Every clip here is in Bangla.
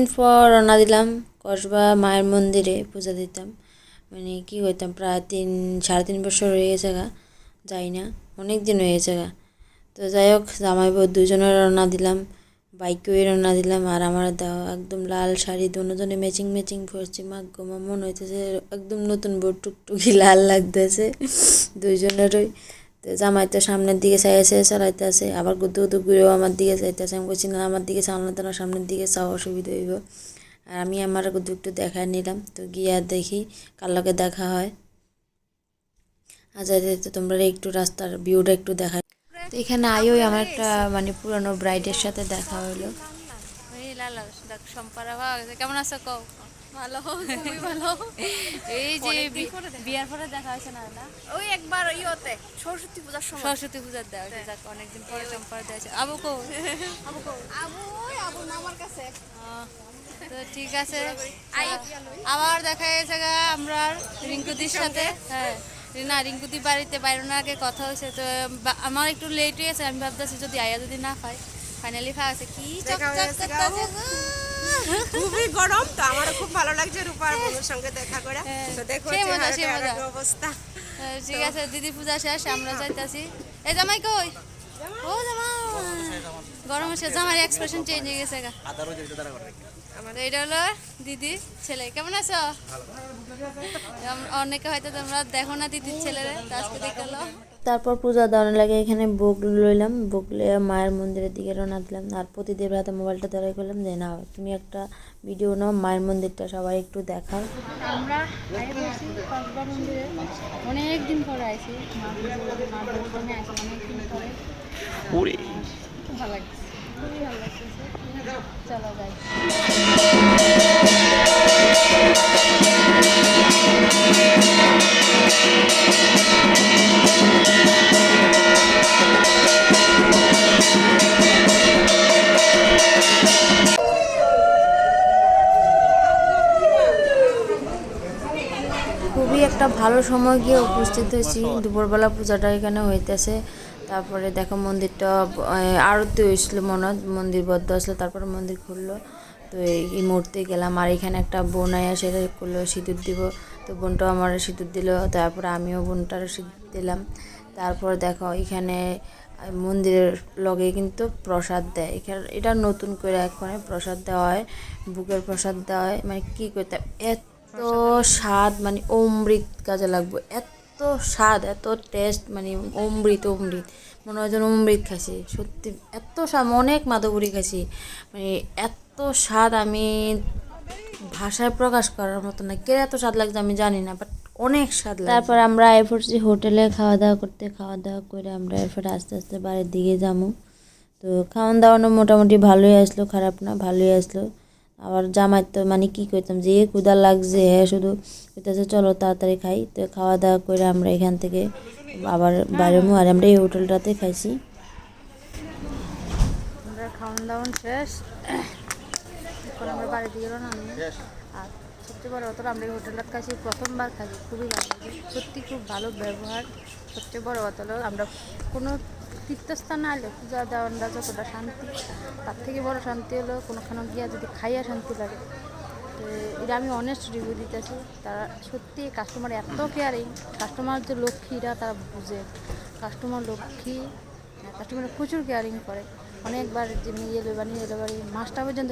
দিন পর রওনা দিলাম কসবা মায়ের মন্দিরে পূজা দিতাম। মানে কি হইতাম প্রায় 3-3.5 বছর হয়ে গেছে গা, যাই না, অনেক দিন হয়ে গেছে গা। তো যাই হোক, জামাই বউ দুজনে রওনা দিলাম, বাইকেও রওনা দিলাম। আর আমার দাও একদম লাল শাড়ি, দুজনে ম্যাচিং ম্যাচিং পরছি। মাগ্গো মা মনে হইতেছে একদম নতুন বউ, টুকটুকি লাল লাগতেছে দুইজনেরই। তো জামাই তো সামনের দিকে চাইছে চালাইতে আছে, আবার গুদু গুদু ঘুরেও আমার দিকে চাইতেছে। আমি বলছি না, আমার দিকে চালানো না, সামনের দিকে চাওয়া অসুবিধা হইব। আর আমি আমার গুদু একটু দেখায় নিলাম। তো গিয়ে দেখি কার লগে দেখা হয়। আচ্ছা, তো তোমরা একটু রাস্তার ভিউটা একটু দেখা। তো এখানে আইও আমার একটা মানে পুরানো ব্রাইডের সাথে দেখা হলো। কেমন আছো কও? ভালো, খুবই ভালো। এই যে বিয়ার পরে দেখা হয়েছে না? ওই একবার ইয়েতে সরস্বতী পূজার সময়। সরস্বতী পূজার দেওয়া হয়েছে, যাক অনেকদিন পরে চম্পার দেওয়া হয়েছে। আবু কো? আবু আমার কাছে। তো ঠিক আছে, আবার দেখা গেছে গা আমরা রিঙ্কুদির সাথে। হ্যাঁ না, রিঙ্কুদি বাড়িতে বাইরোনার আগে কথা হয়েছে। তো আমার একটু লেট হয়ে গেছে, আমি ভাবতেছি যদি আয়া যদি না পাই। ফাইনালি পাওয়া গেছে। কি খুবই গরম, তো আমার খুব ভালো লাগছে রূপার বোনের সঙ্গে দেখা করে। তো দেখো অবস্থা। ঠিক আছে, দিদি পূজা শেষ, আমরা যাইতাছি। এই জামাই কই? ও জামাই, গরম হচ্ছে, জামাই এক্সপ্রেশন চেঞ্জ হয়ে গেছে গা। এটা হলো দিদি ছেলে। কেমন আছো? অনেকে হয়তো তোমরা দেখো না দিদির ছেলেরে, আজকে দেখলো। তারপর পূজা দেওয়ার লাগে এখানে ভোগ লইলাম, ভোগ লিয়ে মায়ের মন্দিরের দিকে রওনা দিলাম। আর প্রতিদেবের হাতে মোবাইলটা ধরাই করলাম যে না, তুমি একটা ভিডিও নাও, মায়ের মন্দিরটা সবাই একটু দেখাও। আমরা কসবা মন্দিরে অনেক দিন পরে আইছি, অনেকদিন পরে। খুব ভালো লাগছে, খুবই ভালো লাগছে। চলো যাই। খুবই একটা ভালো সময় গিয়ে উপস্থিত হয়েছি। দুপুরবেলা পূজাটা এখানে হইতেছে। তারপরে দেখো মন্দিরটা আরতি হয়েছিল, মনে হয় মন্দির বদ্ধ আসলো, তারপরে মন্দির খুললো। তো এই মুহূর্তে গেলাম। আর এখানে একটা বোন আয়া সেটা করলো সিঁদুর দিব। তো বোনটাও আমার সিঁদুর দিল, তারপরে আমিও বোনটার সিঁদুর দিলাম। তারপর দেখো এখানে মন্দিরের লগে কিন্তু প্রসাদ দেয়। এখানে এটা নতুন করে এখন প্রসাদ দেওয়া হয়, বুকের প্রসাদ দেওয়া হয়। মানে কী করতে এত স্বাদ, মানে অমৃত কাজে লাগবে, এত স্বাদ, এত টেস্ট, মানে অমৃত অমৃত, মনে হয় যেন অমৃত খাইছি সত্যি। এত স্বাদ, অনেক মাদুগুড়ি খাইছি, মানে এত স্বাদ আমি ভাষায় প্রকাশ করার মতো না। কে এত স্বাদ লাগছে আমি জানি না, বাট অনেক স্বাদ লাগে। তারপর আমরা এরপরছি হোটেলে খাওয়া দাওয়া করতে, খাওয়া দাওয়া করে আমরা এরপর আস্তে আস্তে বাড়ির দিকে যাবো। তো খাওয়ান দাওয়ানো মোটামুটি ভালোই আসলো, খারাপ না, ভালোই আসলো। আবার জামাই তো মানে কী করতাম, যে ক্ষুধা লাগছে হ্যাঁ, শুধু কইতেছে চলো তাড়াতাড়ি খাই। তো খাওয়া দাওয়া করে আমরা এখান থেকে আবার বাইরে আর আমরা এই হোটেলটাতে খাইছি। আমরা খাওয়ান দাওয়ান শেষ, এখন আমরা বাড়ির দিকে রওনা দিই। আর সবচেয়ে বড় কথা, আমরা এই হোটেলটা খাইছি, প্রথমবার খাইছি, খুবই ভালো লাগে, সত্যি খুব ভালো ব্যবহার। সবচেয়ে বড় কথা হলো আমরা কোনো তীর্থস্থানে আসলে পূজা দেওয়ানরা যতটা শান্তি, তার থেকে বড় শান্তি হলো কোনোখানে গিয়া যদি খাইয়া শান্তি লাগে। তো এটা আমি অনেস্ট রিভিউ দিতেছি। তারা সত্যি কাস্টমার এত কেয়ারিং, কাস্টমার যে লক্ষ্মীরা তারা বুঝে, কাস্টমার লক্ষ্মী, কাস্টমার প্রচুর কেয়ারিং করে। অনেকবার যে নিয়ে এলো বা নিয়ে এলো বাড়ি মাছটা পর্যন্ত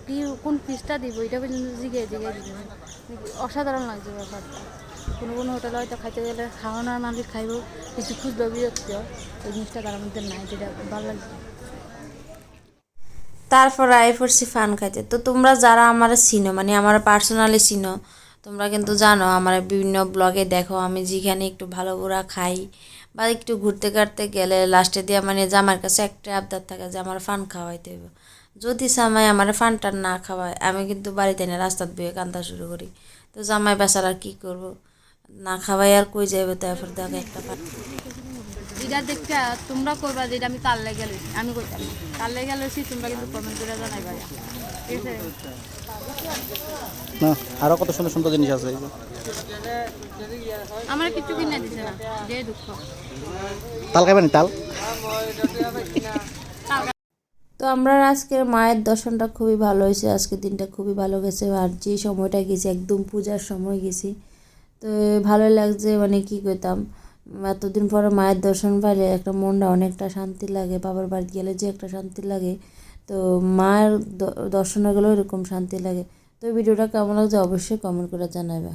কী কোন পিসটা দিব এটা পর্যন্ত জিগে জিগে দিবে, অসাধারণ লাগছে ব্যাপারটা। কোনো কোনো হোটেলে হয়তো খাইতে গেলে খাওয়ানোর মালিক খাইব, কিছু খুঁজলো বিরক্ত, এই জিনিসটা তার মধ্যে নাই, যেটা ভালো লাগছে। তারপর আই পড়ছি ফান খাইতে। তো তোমরা যারা আমার চিনো, মানে আমার পার্সোনালি চিনো, তোমরা কিন্তু জানো আমার বিভিন্ন ব্লগে দেখো আমি যেখানে একটু ভালো করে খাই বা একটু ঘুরতে কাটতে গেলে লাস্টে দিয়ে মানে জামার কাছে একটা আবদার থাকে যে আমার ফান খাওয়াইতে হবে। যদি জামাই আমার ফানটা না খাওয়ায় আমি কিন্তু বাড়িতে এনে রাস্তার বয়ে কান্দা শুরু করি। তো জামাই বেচারা কী করবো, না খাওয়াই আর কই যাইবে। তারপর দেখো একটা ফান এটা দেখতে তোমরা করবা যে এটা আমি কাল লেগে লইছি, আমি কইতাম কাল লেগে লইছি, তোমরা কিন্তু কমেন্ট করে জানাইবা, ঠিক আছে? না আরো কত সুন্দর সুন্দর জিনিস আছে। আমার কিছু কিনে দিছে না, যে দুঃখ। তাল খাবেন? তাল তো আমরা আজকের মায়ের দর্শনটা খুবই ভালো হয়েছে, আজকের দিনটা খুবই ভালো গেছে। আর যে সময়টা গেছি একদম পূজার সময় গেছি, তো ভালো লাগছে। মানে কি করতাম, এতদিন পরে মায়ের দর্শন পাইলে একটা মনটা অনেকটা শান্তি লাগে। বাবার বাড়ি গেলে যে একটা শান্তি লাগে, তো মায়ের দর্শনে গেলেও এরকম শান্তি লাগে। তো ভিডিওটা কেমন লাগছে অবশ্যই কমেন্ট করে জানাবে।